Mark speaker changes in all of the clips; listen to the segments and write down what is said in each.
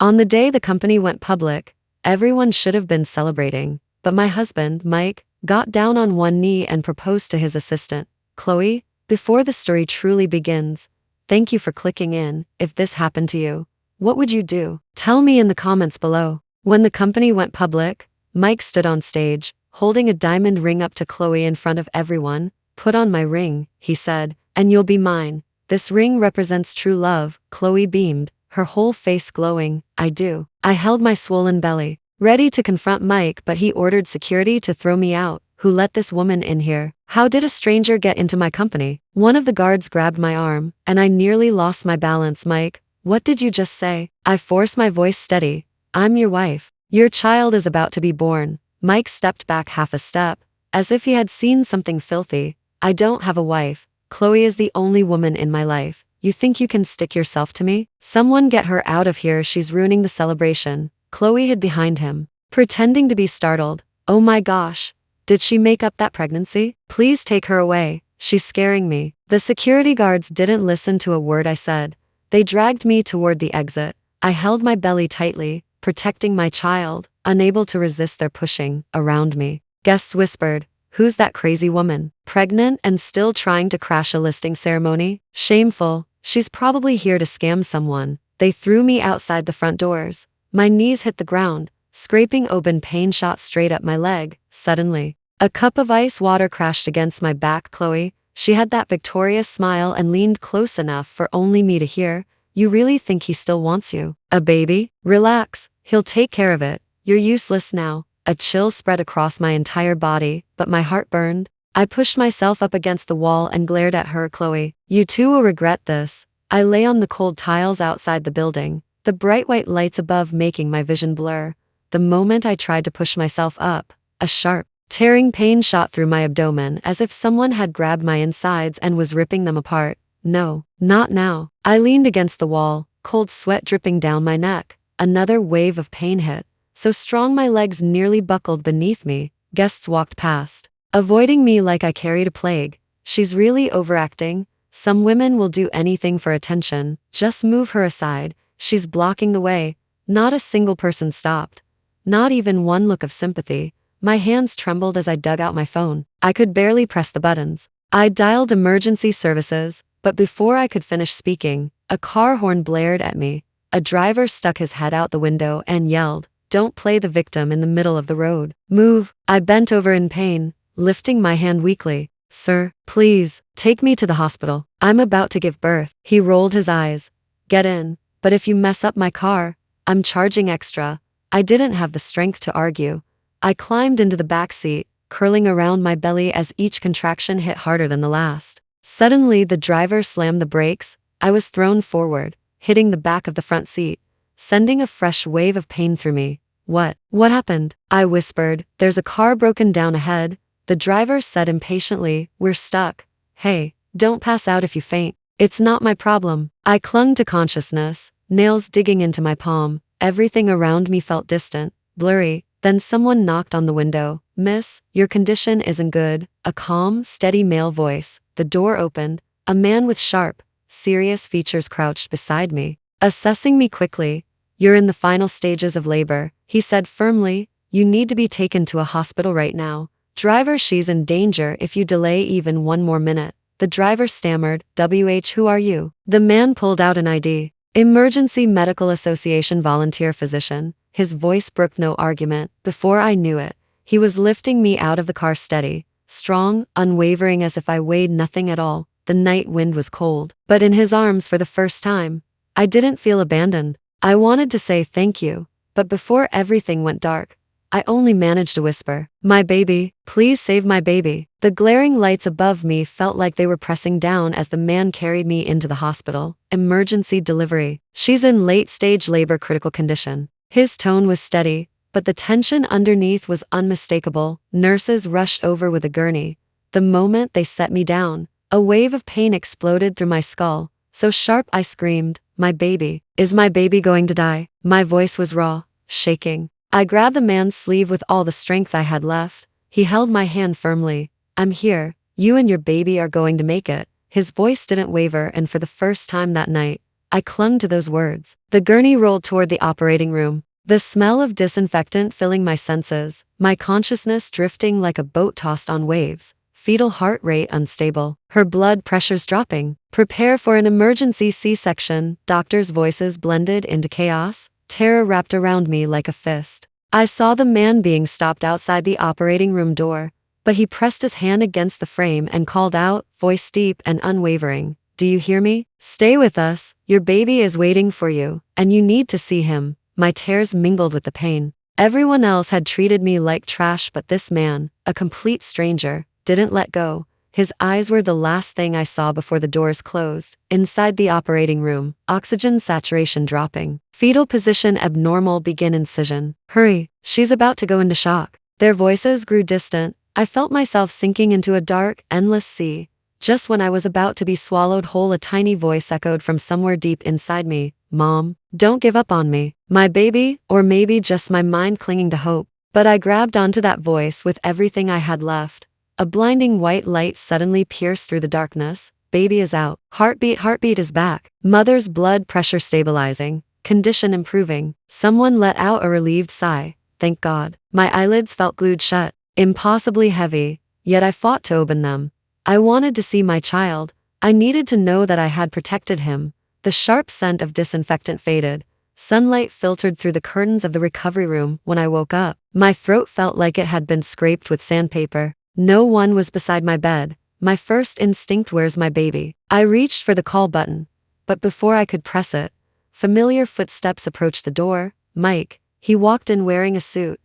Speaker 1: On the day the company went public, everyone should have been celebrating, but my husband, Mike, got down on one knee and proposed to his assistant, Chloe. Before the story truly begins, thank you for clicking in. If this happened to you, what would you do? Tell me in the comments below. When the company went public, Mike stood on stage, holding a diamond ring up to Chloe in front of everyone. Put on my ring, he said, and you'll be mine. This ring represents true love. Chloe beamed, her whole face glowing. I do. I held my swollen belly, ready to confront Mike, but he ordered security to throw me out. Who let this woman in here? How did a stranger get into my company? One of the guards grabbed my arm, and I nearly lost my balance. Mike, what did you just say? I forced my voice steady. I'm your wife. Your child is about to be born. Mike stepped back half a step, as if he had seen something filthy. I don't have a wife. Chloe is the only woman in my life. You think you can stick yourself to me? Someone get her out of here. She's ruining the celebration. Chloe hid behind him, pretending to be startled. Oh my gosh. Did she make up that pregnancy? Please take her away. She's scaring me. The security guards didn't listen to a word I said. They dragged me toward the exit. I held my belly tightly, protecting my child, unable to resist their pushing around me. Guests whispered, "Who's that crazy woman? Pregnant and still trying to crash a listing ceremony? Shameful. She's probably here to scam someone." They threw me outside the front doors. My knees hit the ground. Scraping open pain shot straight up my leg. Suddenly, a cup of ice water crashed against my back. Chloe, she had that victorious smile and leaned close enough for only me to hear. You really think he still wants you? A baby? Relax, he'll take care of it. You're useless now. A chill spread across my entire body, but my heart burned. I pushed myself up against the wall and glared at her. Chloe, you too will regret this. I lay on the cold tiles outside the building, the bright white lights above making my vision blur. The moment I tried to push myself up, a sharp, tearing pain shot through my abdomen as if someone had grabbed my insides and was ripping them apart. No, not now. I leaned against the wall, cold sweat dripping down my neck. Another wave of pain hit, so strong my legs nearly buckled beneath me. Guests walked past, avoiding me like I carried a plague. She's really overacting. Some women will do anything for attention. Just move her aside. She's blocking the way. Not a single person stopped. Not even one look of sympathy. My hands trembled as I dug out my phone. I could barely press the buttons. I dialed emergency services, but before I could finish speaking, a car horn blared at me. A driver stuck his head out the window and yelled, "Don't play the victim in the middle of the road. Move." I bent over in pain, lifting my hand weakly. "Sir, please, take me to the hospital. I'm about to give birth." He rolled his eyes. "Get in, but if you mess up my car, I'm charging extra." I didn't have the strength to argue. I climbed into the back seat, curling around my belly as each contraction hit harder than the last. Suddenly, the driver slammed the brakes. I was thrown forward, hitting the back of the front seat, sending a fresh wave of pain through me. What happened?" I whispered. "There's a car broken down ahead." The driver said impatiently, "We're stuck." "Hey, don't pass out if you faint. It's not my problem." I clung to consciousness, nails digging into my palm. Everything around me felt distant, blurry. Then someone knocked on the window. "Miss, your condition isn't good." A calm, steady male voice. The door opened. A man with sharp, serious features crouched beside me, assessing me quickly. "You're in the final stages of labor," he said firmly. "You need to be taken to a hospital right now. Driver, she's in danger if you delay even one more minute." The driver stammered, Who are you?" The man pulled out an ID. "Emergency Medical Association volunteer physician." His voice broke no argument. Before I knew it, he was lifting me out of the car steady, strong, unwavering as if I weighed nothing at all. The night wind was cold, but in his arms for the first time, I didn't feel abandoned. I wanted to say thank you, but before everything went dark, I only managed to whisper, "My baby, please save my baby." The glaring lights above me felt like they were pressing down as the man carried me into the hospital. "Emergency delivery. She's in late-stage labor, critical condition." His tone was steady, but the tension underneath was unmistakable. Nurses rushed over with a gurney. The moment they set me down, a wave of pain exploded through my skull, so sharp I screamed, "My baby. Is my baby going to die?" My voice was raw, shaking. I grabbed the man's sleeve with all the strength I had left. He held my hand firmly. "I'm here. You and your baby are going to make it." His voice didn't waver, and for the first time that night, I clung to those words. The gurney rolled toward the operating room, the smell of disinfectant filling my senses, my consciousness drifting like a boat tossed on waves, fetal heart rate unstable, her blood pressures dropping. Prepare for an emergency C-section. Doctors' voices blended into chaos. Terror wrapped around me like a fist. I saw the man being stopped outside the operating room door, but he pressed his hand against the frame and called out, voice deep and unwavering, "Do you hear me? Stay with us. Your baby is waiting for you, and you need to see him." My tears mingled with the pain. Everyone else had treated me like trash, but this man, a complete stranger, didn't let go. His eyes were the last thing I saw before the doors closed. Inside the operating room, oxygen saturation dropping. Fetal position abnormal, begin incision. Hurry, she's about to go into shock. Their voices grew distant. I felt myself sinking into a dark, endless sea. Just when I was about to be swallowed whole, a tiny voice echoed from somewhere deep inside me. Mom, don't give up on me. My baby, or maybe just my mind clinging to hope. But I grabbed onto that voice with everything I had left. A blinding white light suddenly pierced through the darkness. Baby is out. Heartbeat is back. Mother's blood pressure stabilizing. Condition improving. Someone let out a relieved sigh. Thank God. My eyelids felt glued shut. Impossibly heavy, yet I fought to open them. I wanted to see my child. I needed to know that I had protected him. The sharp scent of disinfectant faded. Sunlight filtered through the curtains of the recovery room. When I woke up, my throat felt like it had been scraped with sandpaper. No one was beside my bed. My first instinct, where's my baby? I reached for the call button, but before I could press it, familiar footsteps approached the door. Mike. He walked in wearing a suit.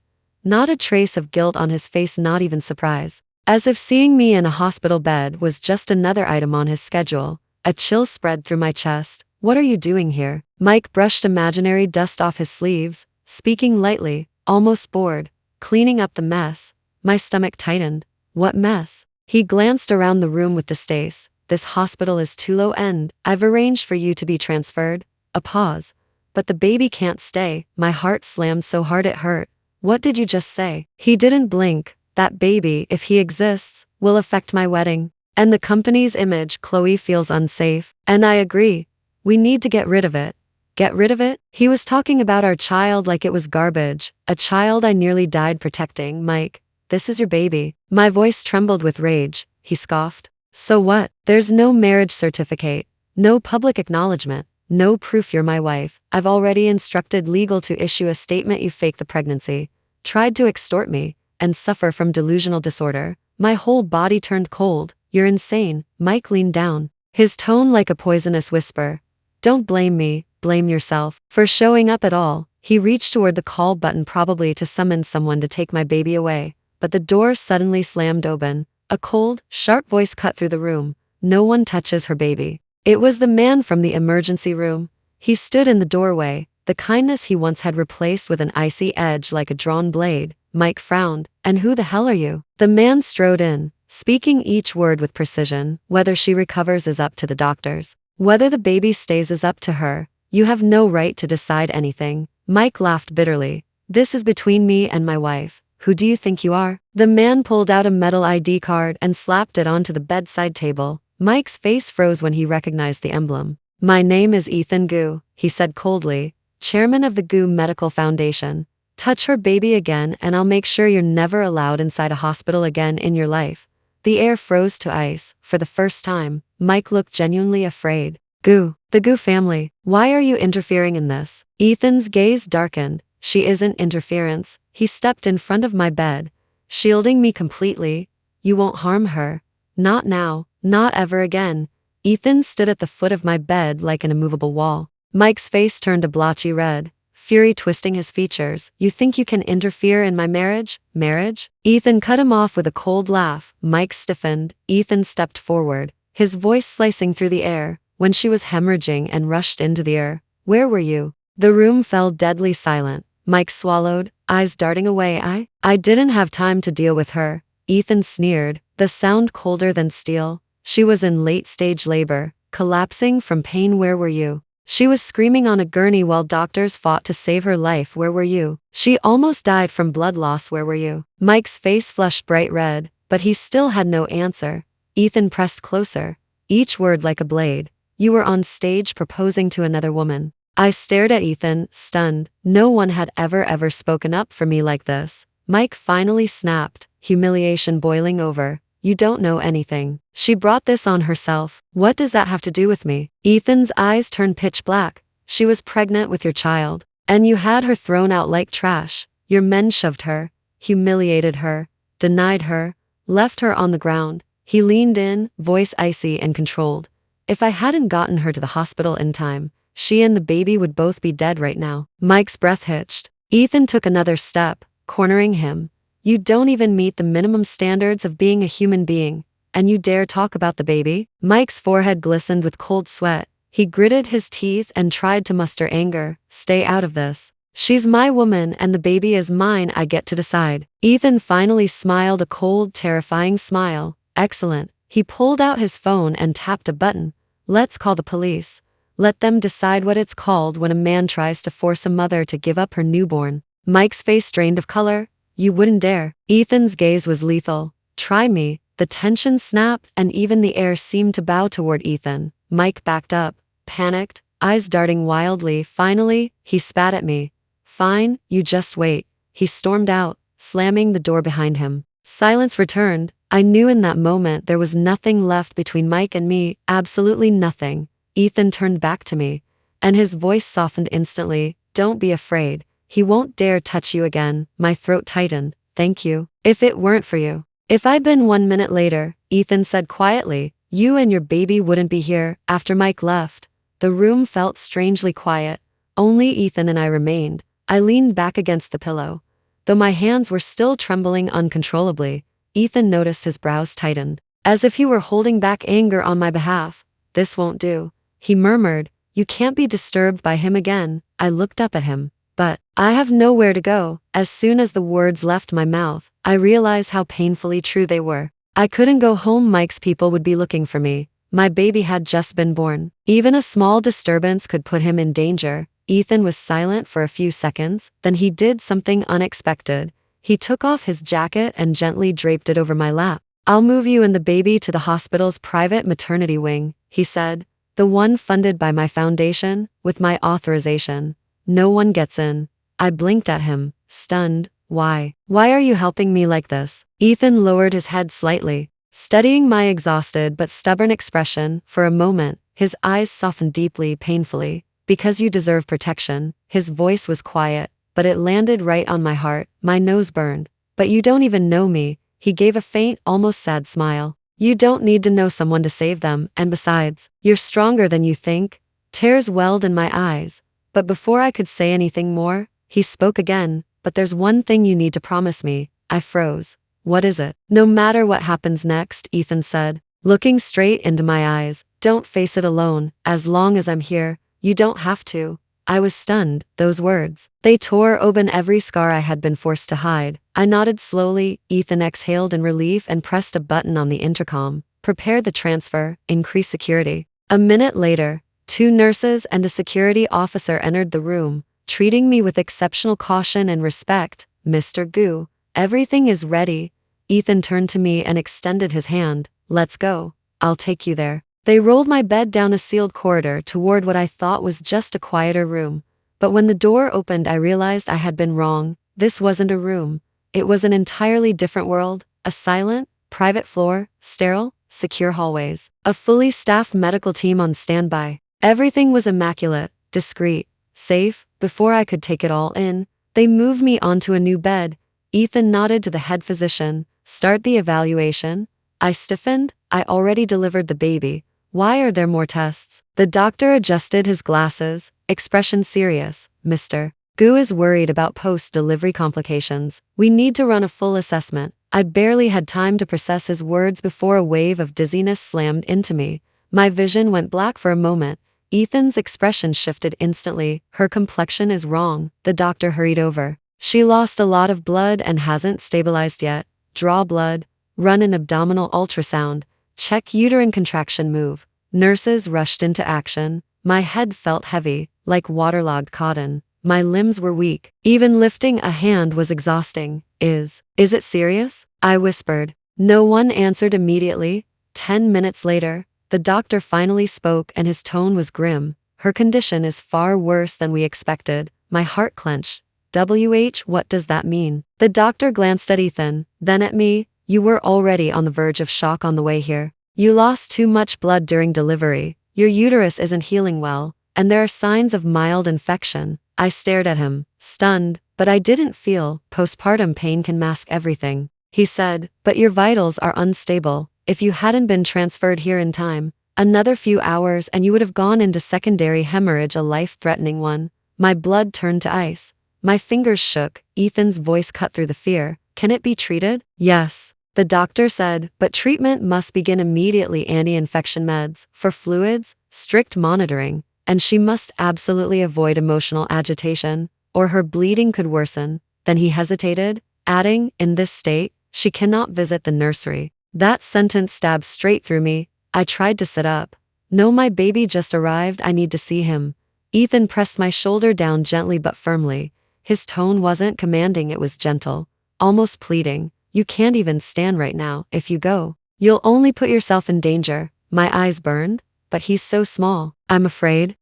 Speaker 1: Not a trace of guilt on his face, not even surprise. As if seeing me in a hospital bed was just another item on his schedule. A chill spread through my chest. What are you doing here? Mike brushed imaginary dust off his sleeves, speaking lightly, almost bored. Cleaning up the mess. My stomach tightened. What mess? He glanced around the room with distaste. This hospital is too low end. I've arranged for you to be transferred. A pause. But the baby can't stay. My heart slammed so hard it hurt. What did you just say? He didn't blink. That baby, if he exists, will affect my wedding. And the company's image. Chloe feels unsafe. And I agree. We need to get rid of it. Get rid of it? He was talking about our child like it was garbage. A child I nearly died protecting. Mike, this is your baby. My voice trembled with rage. He scoffed. So what? There's no marriage certificate. No public acknowledgement. No proof you're my wife. I've already instructed legal to issue a statement you faked the pregnancy, tried to extort me, and suffer from delusional disorder. My whole body turned cold. You're insane. Mike leaned down, his tone like a poisonous whisper. Don't blame me, blame yourself for showing up at all. He reached toward the call button, probably to summon someone to take my baby away, but the door suddenly slammed open. A cold, sharp voice cut through the room. No one touches her baby. It was the man from the emergency room. He stood in the doorway, the kindness he once had replaced with an icy edge like a drawn blade. Mike frowned. And who the hell are you? The man strode in, speaking each word with precision. Whether she recovers is up to the doctors. Whether the baby stays is up to her. You have no right to decide anything. Mike laughed bitterly. This is between me and my wife. Who do you think you are? The man pulled out a metal ID card and slapped it onto the bedside table. Mike's face froze when he recognized the emblem. My name is Ethan Gu, he said coldly, chairman of the Gu Medical Foundation. Touch her baby again and I'll make sure you're never allowed inside a hospital again in your life. The air froze to ice. For the first time, Mike looked genuinely afraid. Gu, the Gu family, why are you interfering in this? Ethan's gaze darkened. She isn't interference. He stepped in front of my bed, shielding me completely. You won't harm her. Not now, not ever again. Ethan stood at the foot of my bed like an immovable wall. Mike's face turned a blotchy red, fury twisting his features. You think you can interfere in my marriage? Marriage? Ethan cut him off with a cold laugh. Mike stiffened. Ethan stepped forward, his voice slicing through the air. When she was hemorrhaging and rushed into the air. Where were you? The room fell deadly silent. Mike swallowed, eyes darting away. I didn't have time to deal with her. Ethan sneered, the sound colder than steel. She was in late-stage labor, collapsing from pain. Where were you? She was screaming on a gurney while doctors fought to save her life. Where were you? She almost died from blood loss. Where were you? Mike's face flushed bright red, but he still had no answer. Ethan pressed closer, each word like a blade. You were on stage proposing to another woman. I stared at Ethan, stunned. No one had ever spoken up for me like this. Mike finally snapped, humiliation boiling over. You don't know anything. She brought this on herself. What does that have to do with me? Ethan's eyes turned pitch black. She was pregnant with your child. And you had her thrown out like trash. Your men shoved her, humiliated her, denied her, left her on the ground. He leaned in, voice icy and controlled. If I hadn't gotten her to the hospital in time, she and the baby would both be dead right now. Mike's breath hitched. Ethan took another step, cornering him. You don't even meet the minimum standards of being a human being, and you dare talk about the baby? Mike's forehead glistened with cold sweat. He gritted his teeth and tried to muster anger. Stay out of this. She's my woman and the baby is mine. I get to decide. Ethan finally smiled a cold, terrifying smile. Excellent. He pulled out his phone and tapped a button. Let's call the police. Let them decide what it's called when a man tries to force a mother to give up her newborn. Mike's face drained of color. You wouldn't dare. Ethan's gaze was lethal. Try me. The tension snapped and even the air seemed to bow toward Ethan. Mike backed up, panicked, eyes darting wildly. Finally, he spat at me. Fine, you just wait. He stormed out, slamming the door behind him. Silence returned. I knew in that moment there was nothing left between Mike and me, absolutely nothing. Ethan turned back to me, and his voice softened instantly. Don't be afraid. He won't dare touch you again. My throat tightened. Thank you. If it weren't for you. If I'd been 1 minute later, Ethan said quietly, you and your baby wouldn't be here. After Mike left, the room felt strangely quiet. Only Ethan and I remained. I leaned back against the pillow. Though my hands were still trembling uncontrollably, Ethan noticed his brows tightened, as if he were holding back anger on my behalf. This won't do. He murmured, you can't be disturbed by him again. I looked up at him. But I have nowhere to go. As soon as the words left my mouth, I realized how painfully true they were. I couldn't go home. Mike's people would be looking for me. My baby had just been born. Even a small disturbance could put him in danger. Ethan was silent for a few seconds, then he did something unexpected. He took off his jacket and gently draped it over my lap. I'll move you and the baby to the hospital's private maternity wing, he said. The one funded by my foundation, with my authorization. No one gets in. I blinked at him, stunned. Why? Why are you helping me like this? Ethan lowered his head slightly, studying my exhausted but stubborn expression. For a moment, his eyes softened deeply, painfully. Because you deserve protection. His voice was quiet, but it landed right on my heart. My nose burned. But you don't even know me. He gave a faint, almost sad smile. You don't need to know someone to save them, and besides, you're stronger than you think. Tears welled in my eyes. But before I could say anything more, he spoke again. But there's one thing you need to promise me. I froze. What is it? No matter what happens next, Ethan said, looking straight into my eyes. Don't face it alone. As long as I'm here, you don't have to. I was stunned. Those words. They tore open every scar I had been forced to hide. I nodded slowly. Ethan exhaled in relief and pressed a button on the intercom. Prepare the transfer. Increase security. A minute later, 2 nurses and a security officer entered the room, treating me with exceptional caution and respect. Mr. Gu, everything is ready. Ethan turned to me and extended his hand. Let's go. I'll take you there. They rolled my bed down a sealed corridor toward what I thought was just a quieter room. But when the door opened, I realized I had been wrong. This wasn't a room. It was an entirely different world. A silent, private floor, sterile, secure hallways. A fully staffed medical team on standby. Everything was immaculate, discreet, safe. Before I could take it all in, they moved me onto a new bed. Ethan nodded to the head physician. Start the evaluation. I stiffened. I already delivered the baby. Why are there more tests? The doctor adjusted his glasses, expression serious. Mr. Gu is worried about post-delivery complications. We need to run a full assessment. I barely had time to process his words before a wave of dizziness slammed into me. My vision went black for a moment. Ethan's expression shifted instantly. Her complexion is wrong. The doctor hurried over. She lost a lot of blood and hasn't stabilized yet. Draw blood. Run an abdominal ultrasound. Check uterine contraction move. Nurses rushed into action. My head felt heavy, like waterlogged cotton. My limbs were weak. Even lifting a hand was exhausting. Is it serious? I whispered. No one answered immediately. 10 minutes later, The doctor finally spoke and his tone was grim. Her condition is far worse than we expected. My heart clenched. What does that mean? The doctor glanced at Ethan, then at me. You were already on the verge of shock on the way here. You lost too much blood during delivery. Your uterus isn't healing well, and there are signs of mild infection. I stared at him, stunned, but I didn't feel. Postpartum pain can mask everything. He said, but your vitals are unstable. If you hadn't been transferred here in time, another few hours and you would have gone into secondary hemorrhage, a life-threatening one. My blood turned to ice. My fingers shook. Ethan's voice cut through the fear. Can it be treated? Yes, the doctor said, but treatment must begin immediately. Anti-infection meds, for fluids, strict monitoring, and she must absolutely avoid emotional agitation, or her bleeding could worsen. Then he hesitated, adding, in this state, she cannot visit the nursery. That sentence stabbed straight through me. I tried to sit up. No, my baby just arrived. I need to see him. Ethan pressed my shoulder down gently but firmly. His tone wasn't commanding, it was gentle, almost pleading. You can't even stand right now. If you go, you'll only put yourself in danger. My eyes burned. But he's so small. I'm afraid.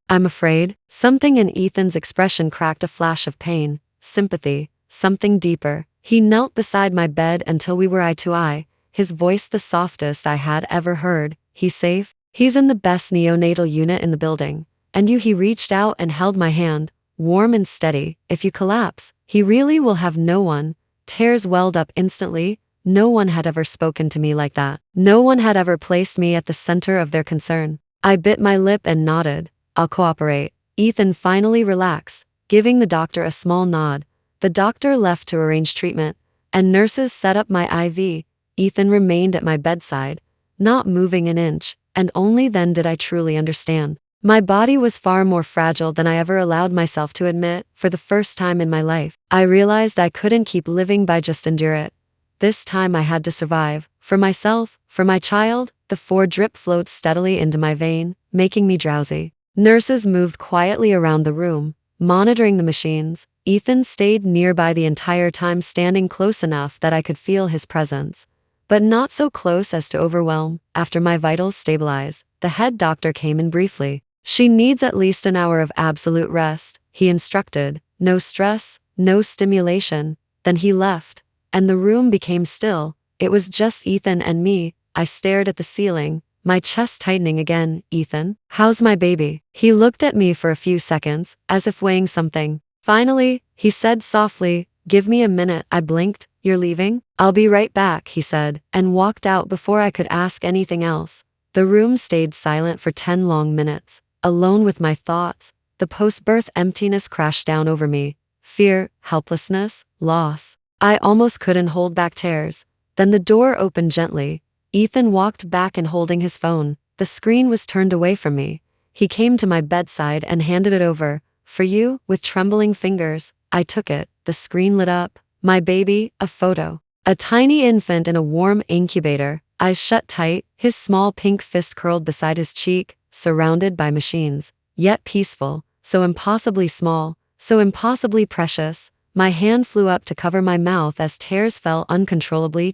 Speaker 1: Something in Ethan's expression cracked a flash of pain, sympathy, something deeper. He knelt beside my bed until we were eye to eye, his voice the softest I had ever heard. He's safe. He's in the best neonatal unit in the building. And he reached out and held my hand, warm and steady. If you collapse, he really will have no one. Tears welled up instantly. No one had ever spoken to me like that. No one had ever placed me at the center of their concern. I bit my lip and nodded. I'll cooperate. Ethan finally relaxed, giving the doctor a small nod. The doctor left to arrange treatment, and nurses set up my IV. Ethan remained at my bedside, not moving an inch, and only then did I truly understand. My body was far more fragile than I ever allowed myself to admit. For the first time in my life, I realized I couldn't keep living by just endure it. This time I had to survive. For myself, for my child. The 4-drip flowed steadily into my vein, making me drowsy. Nurses moved quietly around the room, monitoring the machines. Ethan stayed nearby the entire time, standing close enough that I could feel his presence, but not so close as to overwhelm. After my vitals stabilized, the head doctor came in briefly. She needs at least an hour of absolute rest, he instructed. No stress, no stimulation. Then he left, and the room became still. It was just Ethan and me. I stared at the ceiling, my chest tightening again. Ethan, how's my baby? He looked at me for a few seconds, as if weighing something. Finally, he said softly, give me a minute. I blinked. You're leaving? I'll be right back, he said, and walked out before I could ask anything else. The room stayed silent for 10 long minutes, alone with my thoughts. The post-birth emptiness crashed down over me. Fear, helplessness, loss. I almost couldn't hold back tears. Then the door opened gently. Ethan walked back and holding his phone. The screen was turned away from me. He came to my bedside and handed it over. For you, with trembling fingers. I took it. The screen lit up. My baby, a photo. A tiny infant in a warm incubator, eyes shut tight, his small pink fist curled beside his cheek, surrounded by machines. Yet peaceful, so impossibly small, so impossibly precious. My hand flew up to cover my mouth as tears fell uncontrollably.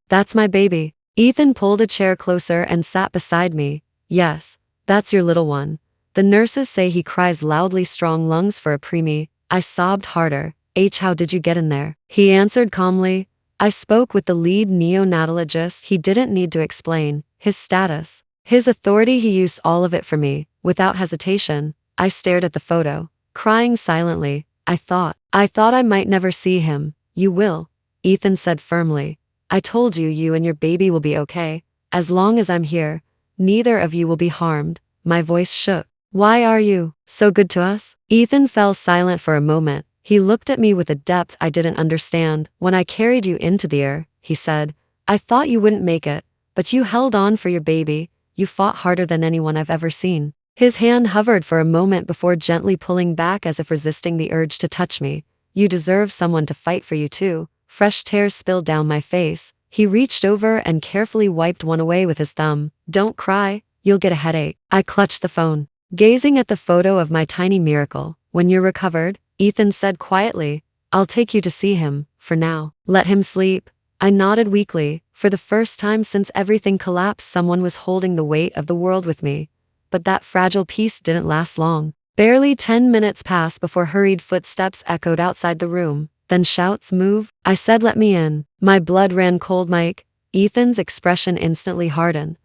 Speaker 1: That's my baby. Ethan pulled a chair closer and sat beside me. Yes, that's your little one. The nurses say he cries loudly, strong lungs for a preemie. I sobbed harder. How did you get in there? He answered calmly. I spoke with the lead neonatologist. He didn't need to explain his status, his authority. He used all of it for me, without hesitation. I stared at the photo, crying silently. I thought I might never see him. You will, Ethan said firmly. I told you, you and your baby will be okay. As long as I'm here, neither of you will be harmed. My voice shook. Why are you so good to us? Ethan fell silent for a moment. He looked at me with a depth I didn't understand. When I carried you into the air, he said, I thought you wouldn't make it, but you held on for your baby. You fought harder than anyone I've ever seen. His hand hovered for a moment before gently pulling back as if resisting the urge to touch me. You deserve someone to fight for you too. Fresh tears spilled down my face. He reached over and carefully wiped one away with his thumb. Don't cry, you'll get a headache. I clutched the phone, gazing at the photo of my tiny miracle. When you're recovered, Ethan said quietly, I'll take you to see him. For now, let him sleep. I nodded weakly, For the first time since everything collapsed, someone was holding the weight of the world with me. But that fragile peace didn't last long. Barely 10 minutes passed before hurried footsteps echoed outside the room. Then shouts, "Move." I said, "Let me in." My blood ran cold. Mike. Ethan's expression instantly hardened.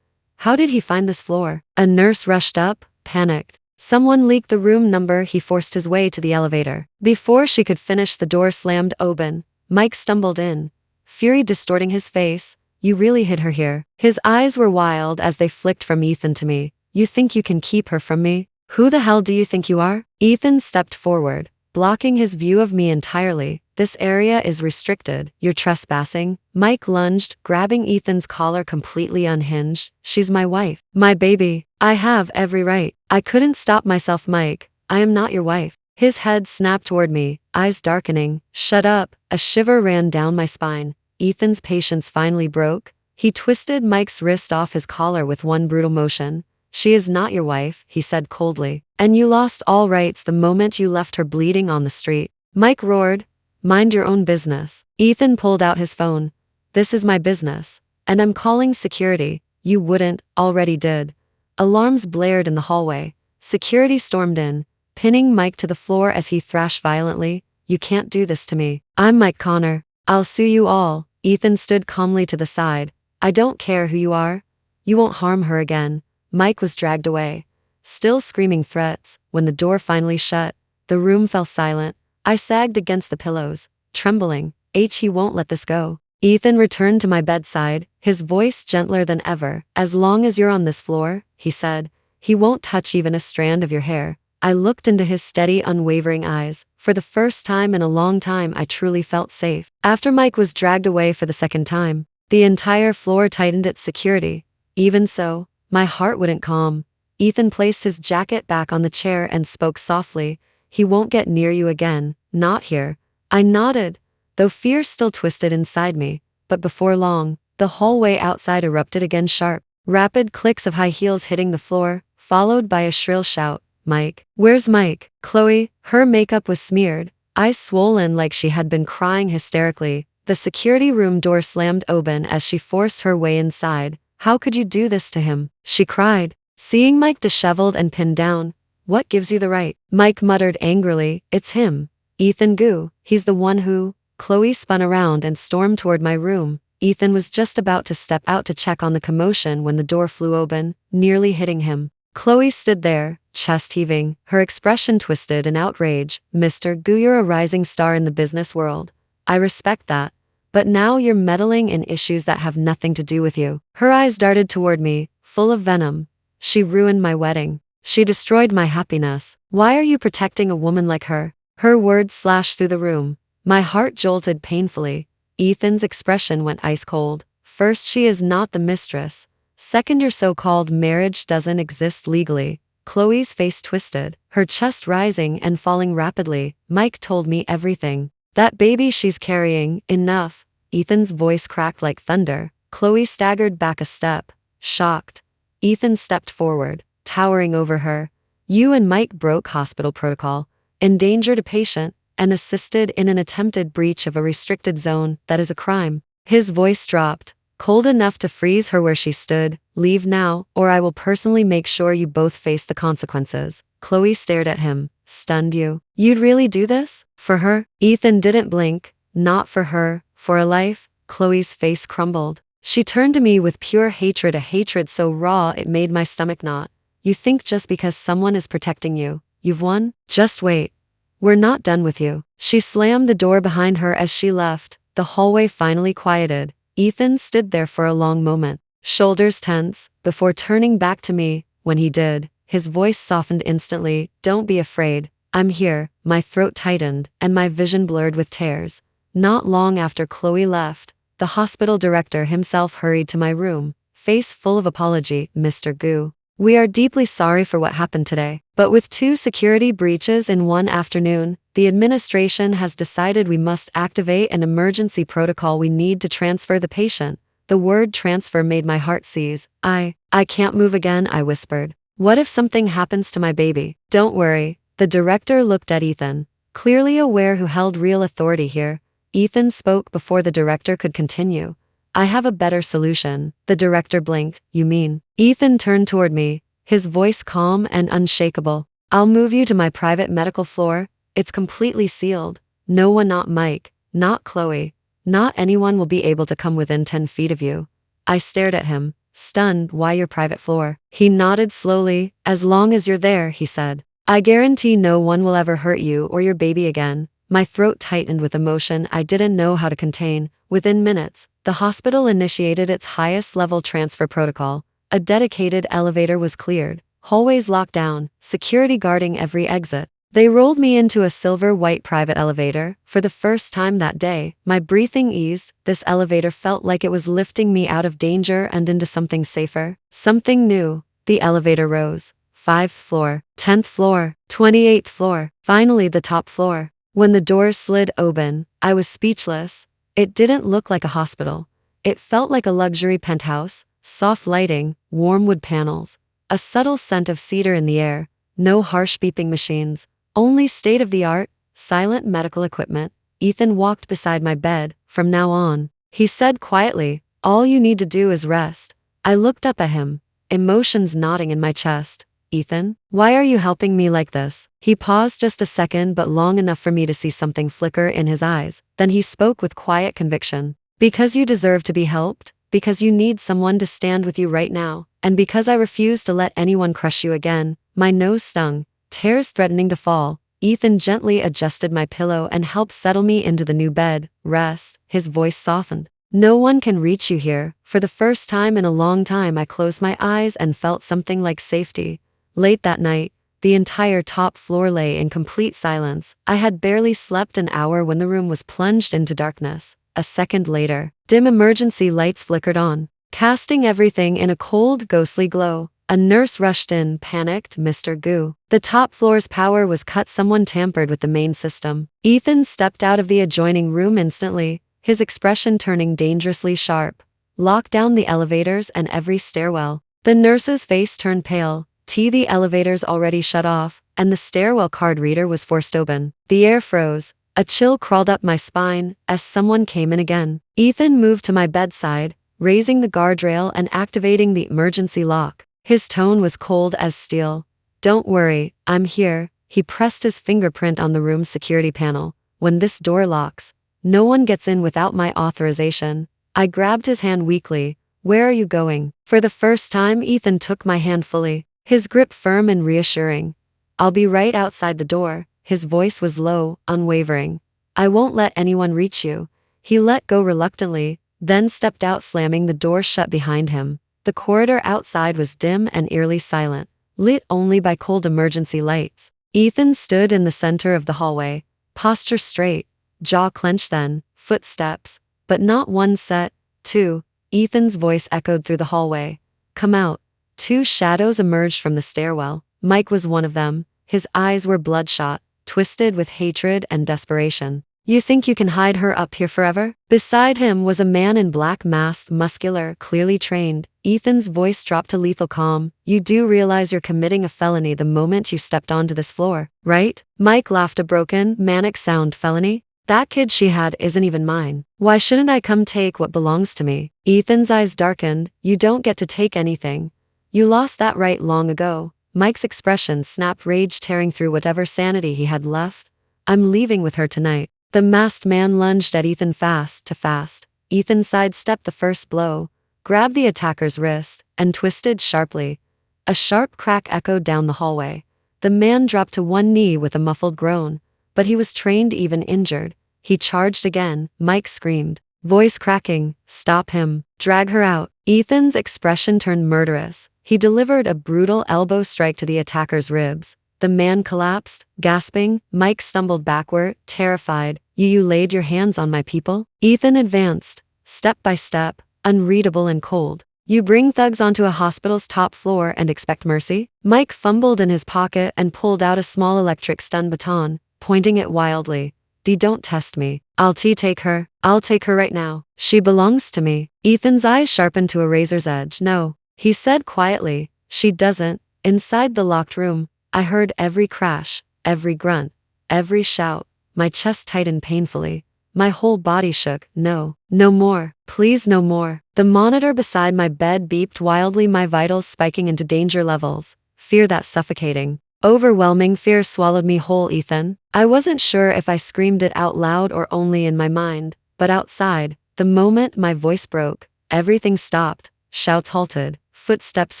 Speaker 1: How did he find this floor? A nurse rushed up, panicked. Someone leaked the room number. He forced his way to the elevator. Before she could finish, the door slammed open. Mike stumbled in, fury distorting his face. "You really hid her here." His eyes were wild as they flicked from Ethan to me. "You think you can keep her from me? Who the hell do you think you are?" Ethan stepped forward, blocking his view of me entirely. "This area is restricted. You're trespassing." Mike lunged, grabbing Ethan's collar completely unhinged. "She's my wife. My baby. I have every right." I couldn't stop myself. "Mike, I am not your wife." His head snapped toward me, eyes darkening. "Shut up." A shiver ran down my spine. Ethan's patience finally broke. He twisted Mike's wrist off his collar with one brutal motion. "She is not your wife," he said coldly. "And you lost all rights the moment you left her bleeding on the street." Mike roared, "Mind your own business." Ethan pulled out his phone. "This is my business. And I'm calling security." "You wouldn't, already did." Alarms blared in the hallway. Security stormed in, pinning Mike to the floor as he thrashed violently. "You can't do this to me. I'm Mike Connor. I'll sue you all." Ethan stood calmly to the side. "I don't care who you are. You won't harm her again." Mike was dragged away, still screaming threats. When the door finally shut, the room fell silent. I sagged against the pillows, trembling. He won't let this go." Ethan returned to my bedside, his voice gentler than ever. "As long as you're on this floor," he said, "he won't touch even a strand of your hair." I looked into his steady, unwavering eyes. For the first time in a long time, I truly felt safe. After Mike was dragged away for the second time, the entire floor tightened its security. Even so, my heart wouldn't calm. Ethan placed his jacket back on the chair and spoke softly. "He won't get near you again, not here." I nodded, though fear still twisted inside me. But before long, the hallway outside erupted again, sharp, rapid clicks of high heels hitting the floor, followed by a shrill shout. "Mike. Where's Mike?" Chloe, her makeup was smeared, eyes swollen like she had been crying hysterically. The security room door slammed open as she forced her way inside. "How could you do this to him?" she cried, seeing Mike disheveled and pinned down. "What gives you the right?" Mike muttered angrily. "It's him. Ethan Gu. He's the one who—" Chloe spun around and stormed toward my room. Ethan was just about to step out to check on the commotion when the door flew open, nearly hitting him. Chloe stood there, chest heaving, her expression twisted in outrage. "Mr. Gu, you're a rising star in the business world. I respect that. But now you're meddling in issues that have nothing to do with you." Her eyes darted toward me, full of venom. "She ruined my wedding. She destroyed my happiness. Why are you protecting a woman like her?" Her words slashed through the room. My heart jolted painfully. Ethan's expression went ice cold. "First, she is not the mistress. Second, your so-called marriage doesn't exist legally." Chloe's face twisted, her chest rising and falling rapidly. "Mike told me everything. That baby she's carrying." "Enough." Ethan's voice cracked like thunder. Chloe staggered back a step, shocked. Ethan stepped forward, towering over her. "You and Mike broke hospital protocol, endangered a patient, and assisted in an attempted breach of a restricted zone. That is a crime." His voice dropped, cold enough to freeze her where she stood. "Leave now, or I will personally make sure you both face the consequences." Chloe stared at him, stunned. You'd really do this? For her?" Ethan didn't blink. "Not for her, for a life." Chloe's face crumbled. She turned to me with pure hatred, a hatred so raw it made my stomach knot. "You think just because someone is protecting you, you've won? Just wait. We're not done with you." She slammed the door behind her as she left. The hallway finally quieted. Ethan stood there for a long moment, shoulders tense, before turning back to me. When he did, his voice softened instantly. "Don't be afraid. I'm here." My throat tightened, and my vision blurred with tears. Not long after Chloe left, the hospital director himself hurried to my room, face full of apology. "Mr. Gu, we are deeply sorry for what happened today. But with 2 security breaches in one afternoon, the administration has decided we must activate an emergency protocol. We need to transfer the patient." The word transfer made my heart seize. I can't move again," I whispered. "What if something happens to my baby?" "Don't worry." The director looked at Ethan, clearly aware who held real authority here. Ethan spoke before the director could continue. I have a better solution. The director blinked. You mean? Ethan turned toward me, his voice calm and unshakable. I'll move you to my private medical floor. It's completely sealed. No one, not Mike, not Chloe, not anyone will be able to come within 10 feet of you. I stared at him, stunned. Why your private floor? He nodded slowly. As long as you're there, he said. I guarantee no one will ever hurt you or your baby again. My throat tightened with emotion I didn't know how to contain. Within minutes, the hospital initiated its highest level transfer protocol. A dedicated elevator was cleared, hallways locked down, security guarding every exit. They rolled me into a silver-white private elevator. For the first time that day, my breathing eased. This elevator felt like it was lifting me out of danger and into something safer, something new. The elevator rose. 5th floor, 10th floor, 28th floor, finally the top floor. When the doors slid open, I was speechless. It didn't look like a hospital. It felt like a luxury penthouse, soft lighting, warm wood panels, a subtle scent of cedar in the air, no harsh beeping machines, only state-of-the-art, silent medical equipment. Ethan walked beside my bed. From now on, he said quietly, all you need to do is rest. I looked up at him, emotions knotting in my chest. Ethan, why are you helping me like this? He paused just a second, but long enough for me to see something flicker in his eyes. Then he spoke with quiet conviction. Because you deserve to be helped, because you need someone to stand with you right now, and because I refuse to let anyone crush you again. My nose stung, tears threatening to fall. Ethan gently adjusted my pillow and helped settle me into the new bed. Rest. His voice softened. No one can reach you here. For the first time in a long time, I closed my eyes and felt something like safety. Late that night, the entire top floor lay in complete silence. I had barely slept an hour when the room was plunged into darkness. A second later, dim emergency lights flickered on, casting everything in a cold, ghostly glow. A nurse rushed in, panicked. Mr. Gu. The top floor's power was cut. Someone tampered with the main system. Ethan stepped out of the adjoining room instantly, his expression turning dangerously sharp. Lock down the elevators and every stairwell. The nurse's face turned pale. The elevators already shut off, and the stairwell card reader was forced open. The air froze. A chill crawled up my spine as someone came in again. Ethan moved to my bedside, raising the guardrail and activating the emergency lock. His tone was cold as steel. Don't worry, I'm here. He pressed his fingerprint on the room's security panel. When this door locks, no one gets in without my authorization. I grabbed his hand weakly. Where are you going? For the first time, Ethan took my hand fully, his grip firm and reassuring. I'll be right outside the door. His voice was low, unwavering. I won't let anyone reach you. He let go reluctantly, then stepped out, slamming the door shut behind him. The corridor outside was dim and eerily silent, lit only by cold emergency lights. Ethan stood in the center of the hallway, posture straight, jaw clenched. Then, footsteps, but not one set, two. Ethan's voice echoed through the hallway. Come out. Two shadows emerged from the stairwell. Mike was one of them. His eyes were bloodshot, twisted with hatred and desperation. You think you can hide her up here forever? Beside him was a man in black, masked, muscular, clearly trained. Ethan's voice dropped to lethal calm. You do realize you're committing a felony the moment you stepped onto this floor, right? Mike laughed, a broken, manic sound. Felony? That kid she had isn't even mine. Why shouldn't I come take what belongs to me? Ethan's eyes darkened. You don't get to take anything. You lost that right long ago. Mike's expression snapped, rage tearing through whatever sanity he had left. I'm leaving with her tonight. The masked man lunged at Ethan fast. Ethan sidestepped the first blow, grabbed the attacker's wrist, and twisted sharply. A sharp crack echoed down the hallway. The man dropped to one knee with a muffled groan, but he was trained, even injured. He charged again. Mike screamed, voice cracking, stop him, drag her out. Ethan's expression turned murderous. He delivered a brutal elbow strike to the attacker's ribs. The man collapsed, gasping. Mike stumbled backward, terrified. You laid your hands on my people? Ethan advanced, step by step, unreadable and cold. You bring thugs onto a hospital's top floor and expect mercy? Mike fumbled in his pocket and pulled out a small electric stun baton, pointing it wildly. Don't test me. I'll take her. I'll take her right now. She belongs to me. Ethan's eyes sharpened to a razor's edge. No, he said quietly. She doesn't. Inside the locked room, I heard every crash, every grunt, every shout. My chest tightened painfully. My whole body shook. No, no more. Please, no more. The monitor beside my bed beeped wildly, my vitals spiking into danger levels. Fear that suffocating, overwhelming fear swallowed me whole, Ethan. I wasn't sure if I screamed it out loud or only in my mind, but outside, the moment my voice broke, everything stopped. Shouts halted, footsteps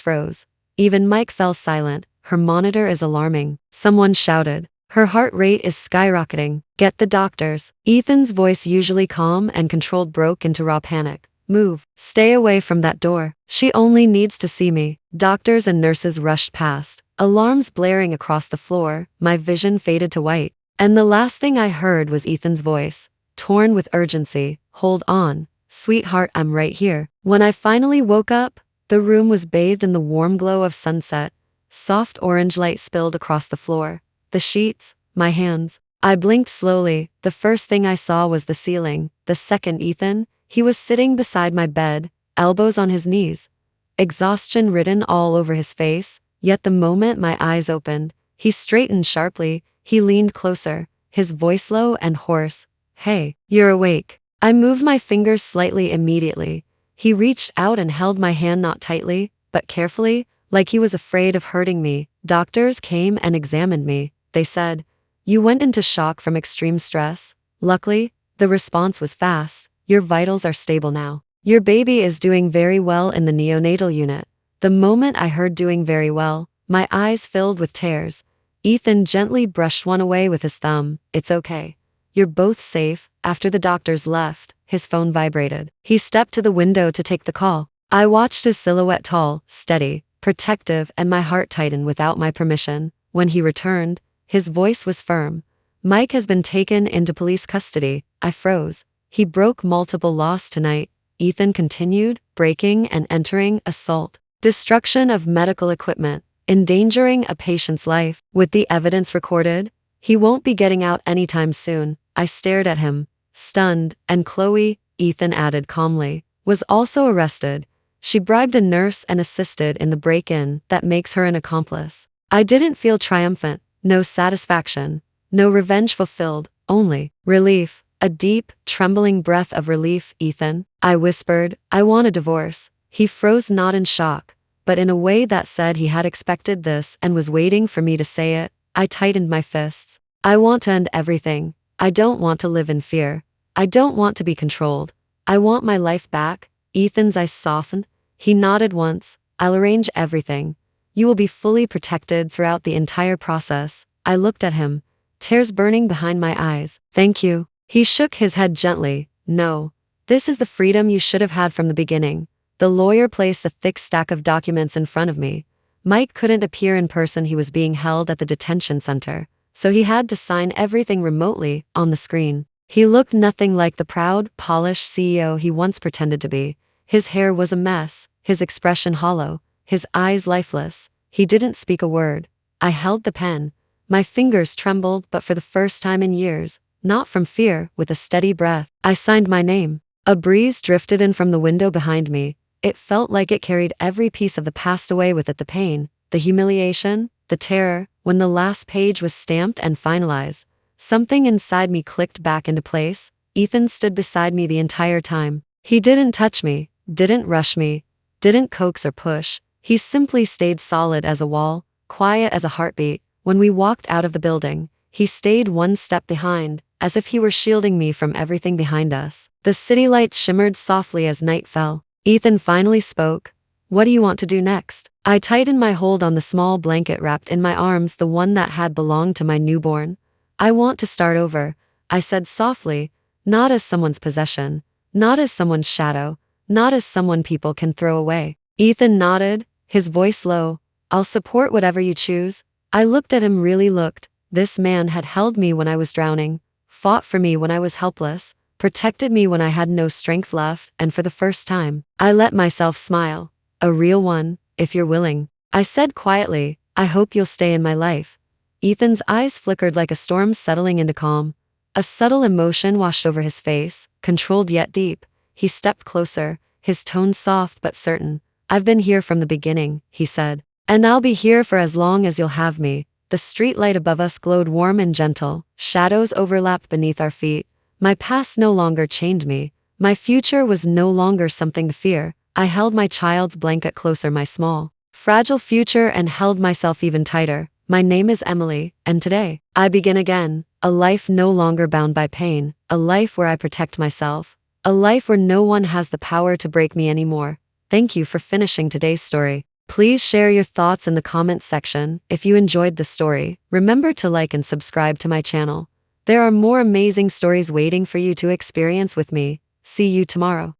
Speaker 1: froze. Even Mike fell silent. Her monitor is alarming, someone shouted. Her heart rate is skyrocketing. Get the doctors. Ethan's voice, usually calm and controlled, broke into raw panic. Move. Stay away from that door. She only needs to see me. Doctors and nurses rushed past, alarms blaring across the floor. My vision faded to white, and the last thing I heard was Ethan's voice, torn with urgency. Hold on, sweetheart, I'm right here. When I finally woke up, the room was bathed in the warm glow of sunset. Soft orange light spilled across the floor, the sheets, my hands. I blinked slowly. The first thing I saw was the ceiling. The second, Ethan. He was sitting beside my bed, elbows on his knees, exhaustion written all over his face. Yet the moment my eyes opened, he straightened sharply. He leaned closer, his voice low and hoarse. Hey, you're awake. I moved my fingers slightly. Immediately, he reached out and held my hand, not tightly, but carefully, like he was afraid of hurting me. Doctors came and examined me. They said, you went into shock from extreme stress. Luckily, the response was fast. Your vitals are stable now. Your baby is doing very well in the neonatal unit. The moment I heard doing very well, my eyes filled with tears. Ethan gently brushed one away with his thumb. It's okay. You're both safe. After the doctors left, his phone vibrated. He stepped to the window to take the call. I watched his silhouette, tall, steady, protective, and my heart tightened without my permission. When he returned, his voice was firm. Mike has been taken into police custody. I froze. He broke multiple laws tonight. Ethan continued, breaking and entering, assault, destruction of medical equipment, endangering a patient's life. With the evidence recorded, he won't be getting out anytime soon. I stared at him, stunned, and Chloe, Ethan added calmly, was also arrested. She bribed a nurse and assisted in the break-in. That makes her an accomplice. I didn't feel triumphant, no satisfaction, no revenge fulfilled, only relief. A deep, trembling breath of relief. Ethan, I whispered, I want a divorce. He froze, not in shock, but in a way that said he had expected this and was waiting for me to say it. I tightened my fists. I want to end everything. I don't want to live in fear. I don't want to be controlled. I want my life back. Ethan's eyes softened. He nodded once. I'll arrange everything. You will be fully protected throughout the entire process. I looked at him, tears burning behind my eyes. Thank you. He shook his head gently. No. This is the freedom you should have had from the beginning. The lawyer placed a thick stack of documents in front of me. Mike couldn't appear in person. He was being held at the detention center, so he had to sign everything remotely, on the screen. He looked nothing like the proud, polished CEO he once pretended to be. His hair was a mess, his expression hollow, his eyes lifeless. He didn't speak a word. I held the pen. My fingers trembled, but for the first time in years, not from fear. With a steady breath, I signed my name. A breeze drifted in from the window behind me. It felt like it carried every piece of the past away with it, the pain, the humiliation, the terror. When the last page was stamped and finalized, something inside me clicked back into place. Ethan stood beside me the entire time. He didn't touch me, didn't rush me, didn't coax or push. He simply stayed solid as a wall, quiet as a heartbeat. When we walked out of the building, he stayed one step behind, as if he were shielding me from everything behind us. The city lights shimmered softly as night fell. Ethan finally spoke. What do you want to do next? I tightened my hold on the small blanket wrapped in my arms, the one that had belonged to my newborn. I want to start over, I said softly, not as someone's possession, not as someone's shadow, not as someone people can throw away. Ethan nodded, his voice low. I'll support whatever you choose. I looked at him, really looked. This man had held me when I was drowning, fought for me when I was helpless, protected me when I had no strength left, and for the first time, I let myself smile. A real one, if you're willing. I said quietly, I hope you'll stay in my life. Ethan's eyes flickered like a storm settling into calm. A subtle emotion washed over his face, controlled yet deep. He stepped closer, his tone soft but certain. I've been here from the beginning, he said. And I'll be here for as long as you'll have me. The street light above us glowed warm and gentle. Shadows overlapped beneath our feet. My past no longer chained me. My future was no longer something to fear. I held my child's blanket closer, my small, fragile future, and held myself even tighter. My name is Emily, and today, I begin again. A life no longer bound by pain. A life where I protect myself. A life where no one has the power to break me anymore. Thank you for finishing today's story. Please share your thoughts in the comments section. If you enjoyed the story, remember to like and subscribe to my channel. There are more amazing stories waiting for you to experience with me. See you tomorrow.